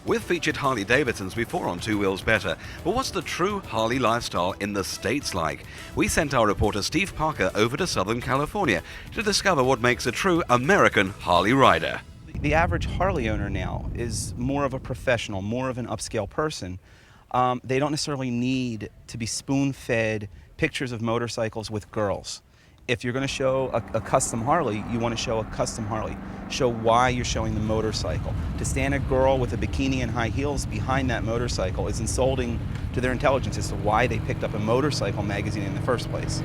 We've featured Harley-Davidsons before on Two Wheels Better, but what's the true Harley lifestyle in the States like? We sent our reporter Steve Parker over to Southern California to discover what makes a true American Harley rider. The average Harley owner now is more of a professional, more of an upscale person. They don't necessarily need to be spoon-fed pictures of motorcycles with girls. If you're going to show a custom Harley, you want to show a custom Harley. Show why you're showing the motorcycle. To stand a girl with a bikini and high heels behind that motorcycle is insulting to their intelligence as to why they picked up a motorcycle magazine in the first place.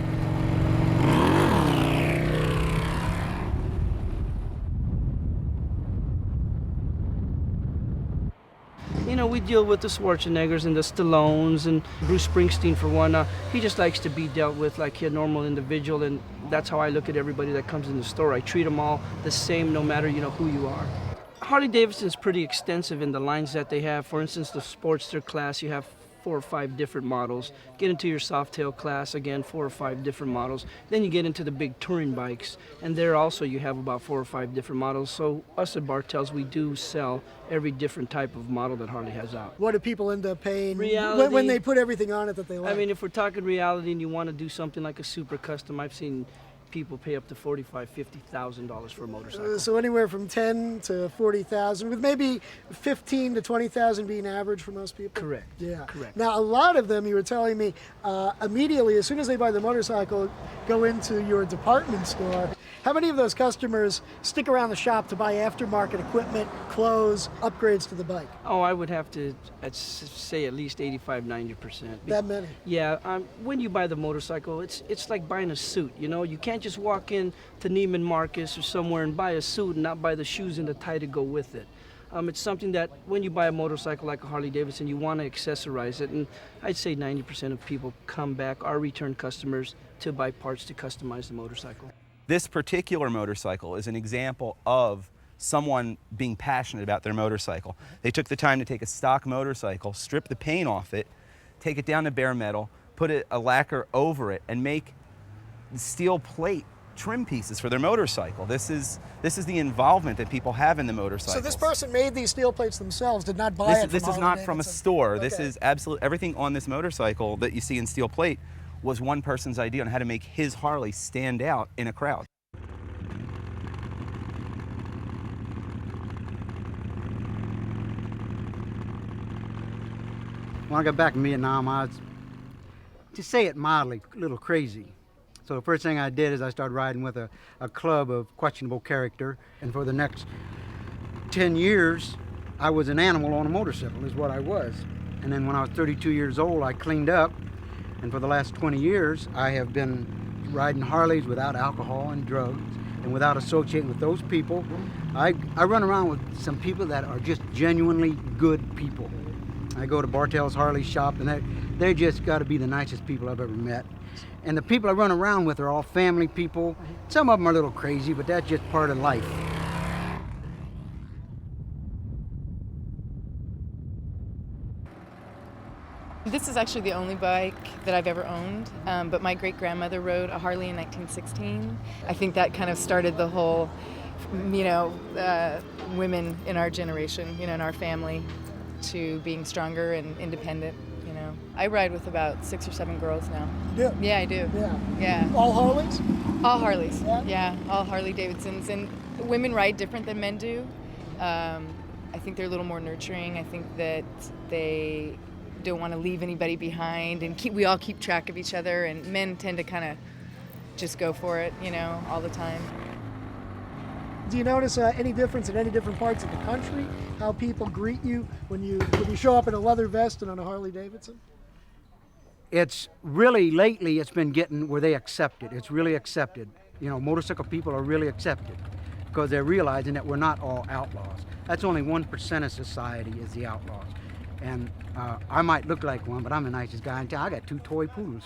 You know, we deal with the Schwarzeneggers and the Stallones and Bruce Springsteen for one. He just likes to be dealt with like a normal individual, and that's how I look at everybody that comes in the store. I treat them all the same no matter, who you are. Harley-Davidson is pretty extensive in the lines that they have. For instance, the Sportster class, you have 4 or 5 different models. Get into your Softail class, again, 4 or 5 different models. Then you get into the big touring bikes, and there also you have about 4 or 5 different models. So us at Bartels, we do sell every different type of model that Harley has out. What do people end up paying Reality, when they put everything on it that they like? I mean, if we're talking reality and you want to do something like a super custom, I've seen people pay up to $45,000, $50,000 for a motorcycle. So anywhere from 10 to 40,000, with maybe 15 to 20,000 being average for most people. Correct. Yeah. Correct. Now, a lot of them, you were telling me, immediately as soon as they buy the motorcycle, go into your department store. How many of those customers stick around the shop to buy aftermarket equipment, clothes, upgrades to the bike? Oh, I would have to say at least 85–90%. That many? Yeah. When you buy the motorcycle, it's like buying a suit. You can't just walk in to Neiman Marcus or somewhere and buy a suit and not buy the shoes and the tie to go with it. It's something that when you buy a motorcycle like a Harley-Davidson, you want to accessorize it, and I'd say 90% of people come back, are return customers, to buy parts to customize the motorcycle. This particular motorcycle is an example of someone being passionate about their motorcycle. They took the time to take a stock motorcycle, strip the paint off it, take it down to bare metal, put a lacquer over it, and make steel plate trim pieces for their motorcycle. This is the involvement that people have in the motorcycle. So this person made these steel plates themselves, did not buy it from This is not from a store. Okay. This is everything on this motorcycle that you see in steel plate was one person's idea on how to make his Harley stand out in a crowd. When I got back from Vietnam, I was, to say it mildly, a little crazy. So the first thing I did is I started riding with a club of questionable character, and for the next 10 years, I was an animal on a motorcycle, is what I was. And then when I was 32 years old, I cleaned up, and for the last 20 years, I have been riding Harleys without alcohol and drugs, and without associating with those people. I run around with some people that are just genuinely good people. I go to Bartels Harley shop, and they just got to be the nicest people I've ever met. And the people I run around with are all family people. Some of them are a little crazy, but that's just part of life. This is actually the only bike that I've ever owned, but my great-grandmother rode a Harley in 1916. I think that kind of started the whole, women in our generation, in our family, to being stronger and independent. I ride with about 6 or 7 girls now. Yeah. Yeah, I do. Yeah. All Harleys? All Harleys. Yeah? All Harley-Davidsons. And women ride different than men do. I think they're a little more nurturing. I think that they don't want to leave anybody behind, and we all keep track of each other, and men tend to kind of just go for it, all the time. Do you notice any difference in any different parts of the country, how people greet you when you show up in a leather vest and on a Harley-Davidson? It's really, lately, it's been getting where they accept it. It's really accepted. Motorcycle people are really accepted because they're realizing that we're not all outlaws. That's only 1% of society is the outlaws. And I might look like one, but I'm the nicest guy in town. I got 2 toy poodles.